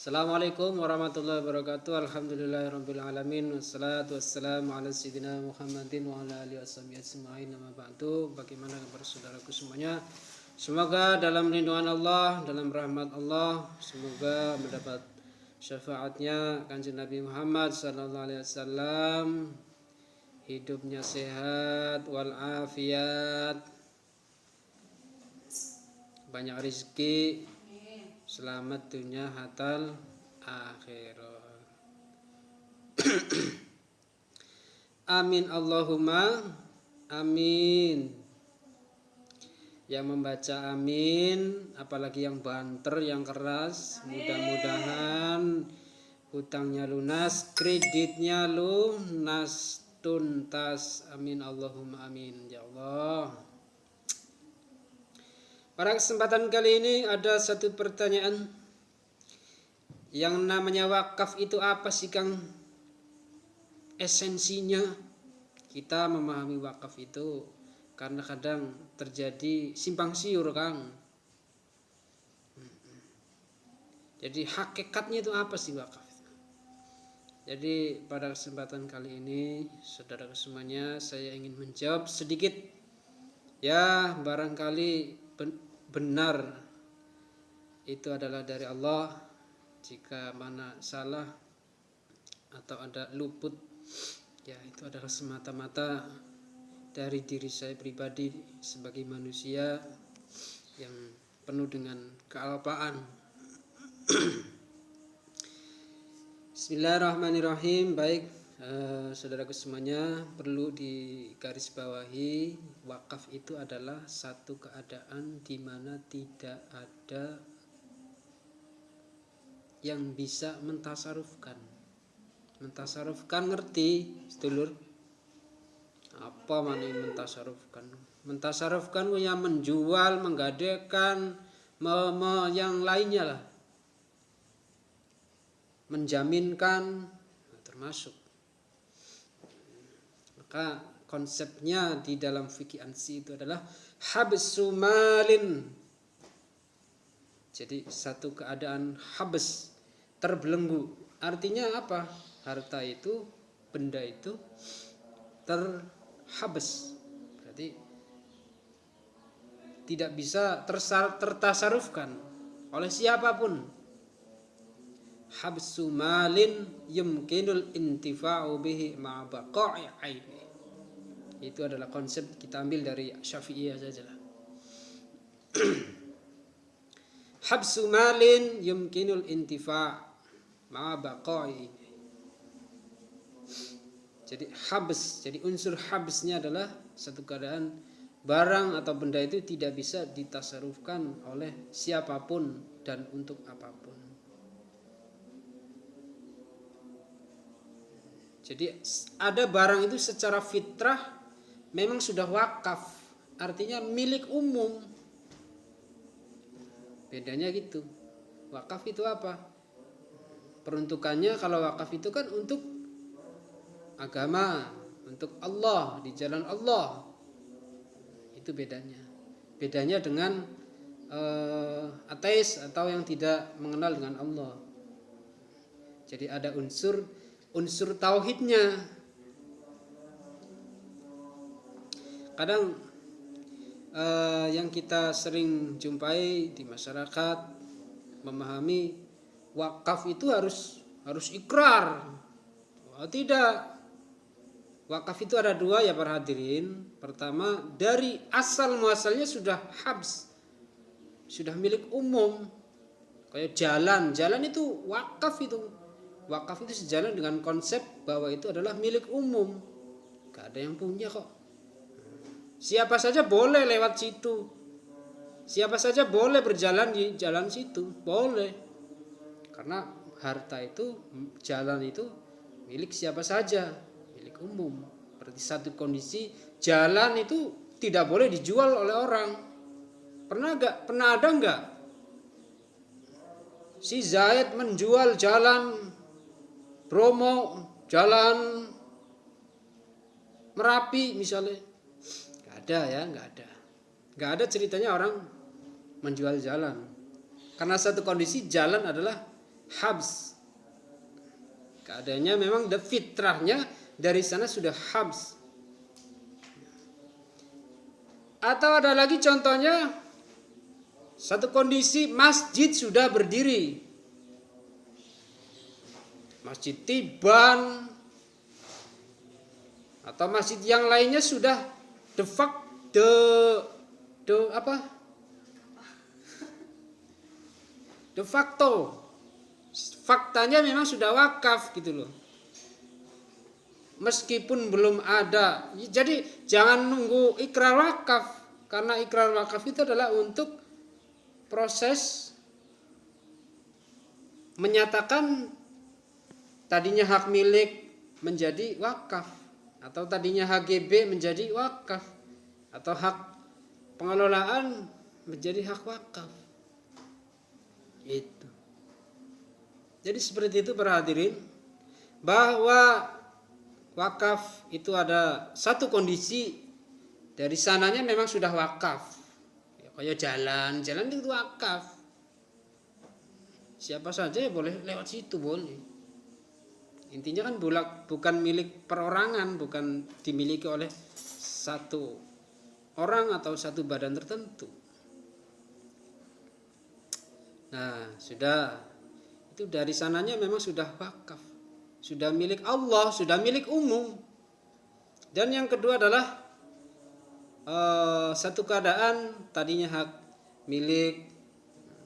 Assalamualaikum warahmatullahi wabarakatuh. Alhamdulillahirabbil alamin. Wassalatu wassalamu ala sayyidina Muhammadin wa ala alihi washabihi ajmain. Amma ba'du. Bagaimana kabar saudaraku semuanya? Semoga dalam lindungan Allah, dalam rahmat Allah, semoga mendapat syafaatnya Kanjeng Nabi Muhammad sallallahu alaihi wasallam, hidupnya sehat walafiat, banyak rezeki, selamat dunia hatal akhirat. Amin Allahumma amin. Yang membaca amin, apalagi yang banter, yang keras, mudah-mudahan hutangnya lunas, kreditnya lunas, tuntas. Amin Allahumma amin ya Allah. Pada kesempatan kali ini ada satu pertanyaan. Yang namanya wakaf itu apa sih Kang? Esensinya kita memahami wakaf itu karena kadang terjadi simpang siur Kang. Jadi hakikatnya itu apa sih wakaf? Jadi pada kesempatan kali ini saudara semuanya saya ingin menjawab sedikit. Ya barangkali benar itu adalah dari Allah. Jika mana salah atau ada luput, ya itu adalah semata-mata dari diri saya pribadi sebagai manusia yang penuh dengan kealpaan. Bismillahirrahmanirrahim. Baik, saudaraku semuanya, perlu digarisbawahi, wakaf itu adalah satu keadaan di mana tidak ada yang bisa mentasarufkan. Mentasarufkan ngerti, sedulur? Apa mana yang mentasarufkan? Mentasarufkan yang menjual, menggadekan, yang lainnya lah. Menjaminkan, termasuk. Maka konsepnya di dalam fikih ansi itu adalah habsu malin. Jadi satu keadaan habs, terbelenggu. Artinya apa? Harta itu, benda itu terhabs. Berarti tidak bisa tertasarufkan oleh siapapun. Habsu malin yumkinul intifa'u bihi ma'a baqa'i aini. Itu adalah konsep kita ambil dari Syafi'iyah saja lah. Habsu malin yumkinul intifa' ma'a baqa'i. Jadi habs, jadi unsur habsnya adalah satu keadaan barang atau benda itu tidak bisa ditasarufkan oleh siapapun dan untuk apapun. Jadi ada barang itu secara fitrah memang sudah wakaf, artinya milik umum. Bedanya gitu. Wakaf itu apa? Peruntukannya kalau wakaf itu kan untuk agama, untuk Allah, di jalan Allah. Itu bedanya. Bedanya dengan ateis atau yang tidak mengenal dengan Allah. Jadi ada unsur tauhidnya. Kadang yang kita sering jumpai di masyarakat memahami wakaf itu harus ikrar. Oh, tidak. Wakaf itu ada dua ya para hadirin. Pertama, dari asal muasalnya sudah habs, sudah milik umum. Kayak jalan itu wakaf itu. Wakaf itu sejalan dengan konsep bahwa itu adalah milik umum. Gak ada yang punya kok. Siapa saja boleh lewat situ. Siapa saja boleh berjalan di jalan situ. Boleh. Karena harta itu, jalan itu milik siapa saja. Milik umum. Berarti satu kondisi jalan itu tidak boleh dijual oleh orang. Pernah ada enggak? Si Zaid menjual jalan Bromo, jalan Merapi misalnya. Gak ada ya, gak ada ceritanya orang menjual jalan. Karena satu kondisi jalan adalah habs. Keadaannya memang fitrahnya dari sana sudah habs. Atau ada lagi contohnya, satu kondisi masjid sudah berdiri, masjid Tiban atau masjid yang lainnya sudah de facto, faktanya memang sudah wakaf gitu loh, meskipun belum ada. Jadi jangan nunggu ikrar wakaf, karena ikrar wakaf itu adalah untuk proses menyatakan tadinya hak milik menjadi wakaf, atau tadinya HGB menjadi wakaf, atau hak pengelolaan menjadi hak wakaf. Itu. Jadi seperti itu para hadirin, bahwa wakaf itu ada satu kondisi, dari sananya memang sudah wakaf. Ya, kayak jalan itu wakaf. Siapa saja ya boleh lewat situ, boleh. Intinya kan bukan milik perorangan, bukan dimiliki oleh satu orang atau satu badan tertentu. Nah, sudah itu dari sananya memang sudah wakaf, sudah milik Allah, sudah milik umum. Dan yang kedua adalah satu keadaan tadinya hak milik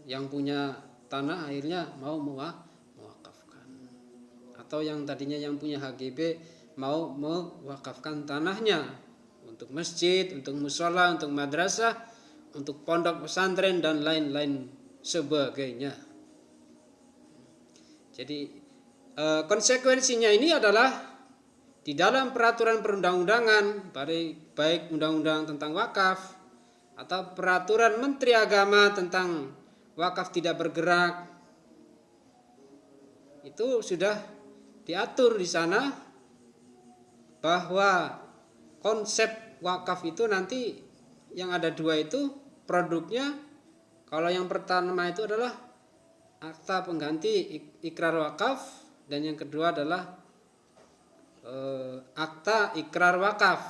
yang punya tanah akhirnya mau mewakafkan, atau yang tadinya yang punya HGB mau mewakafkan tanahnya untuk masjid, untuk mushola, untuk madrasah, untuk pondok pesantren dan lain-lain sebagainya. Jadi konsekuensinya ini adalah di dalam peraturan perundang-undangan, baik undang-undang tentang wakaf atau peraturan Menteri Agama tentang wakaf tidak bergerak, itu sudah diatur di sana bahwa konsep wakaf itu nanti yang ada dua itu produknya. Kalau yang pertama itu adalah akta pengganti ikrar wakaf, dan yang kedua adalah akta ikrar wakaf.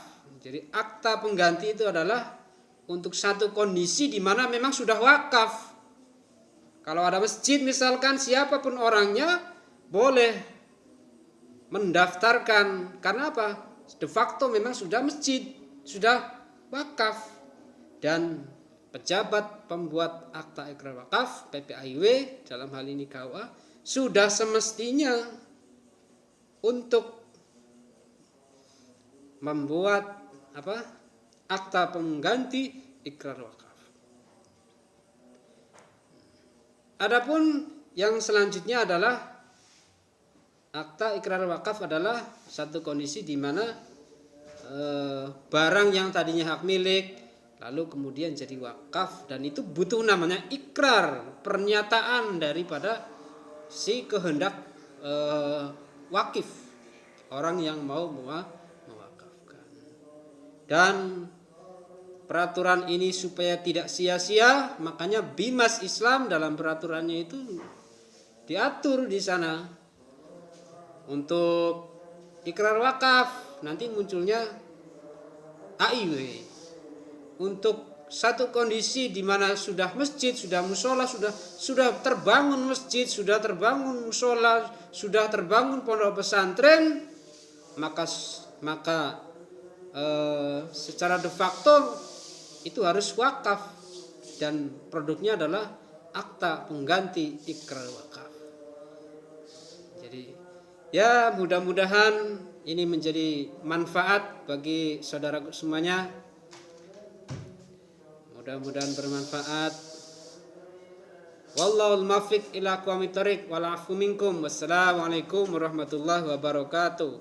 Jadi akta pengganti itu adalah untuk satu kondisi di mana memang sudah wakaf. Kalau ada masjid misalkan, siapapun orangnya boleh mendaftarkan. Karena apa? De facto memang sudah masjid, sudah wakaf. Dan pejabat pembuat akta ikrar wakaf, PPAIW dalam hal ini KUA, sudah semestinya untuk membuat akta pengganti ikrar wakaf. Adapun yang selanjutnya adalah akta ikrar wakaf adalah satu kondisi di mana barang yang tadinya hak milik lalu kemudian jadi wakaf, dan itu butuh namanya ikrar, pernyataan daripada si kehendak wakif, orang yang mau mewakafkan. Dan peraturan ini supaya tidak sia-sia, makanya Bimas Islam dalam peraturannya itu diatur di sana. Untuk ikrar wakaf nanti munculnya AIW. Untuk satu kondisi di mana sudah masjid, sudah mushola, sudah terbangun masjid, sudah terbangun mushola, sudah terbangun pondok pesantren, maka secara de facto itu harus wakaf, dan produknya adalah akta pengganti ikrar wakaf. Jadi ya mudah-mudahan ini menjadi manfaat bagi saudaraku semuanya. Mudah-mudahan bermanfaat. Wallahul muwaffiq ila aqwamit thoriq wal afu minkum. Wassalamualaikum warahmatullahi wabarakatuh.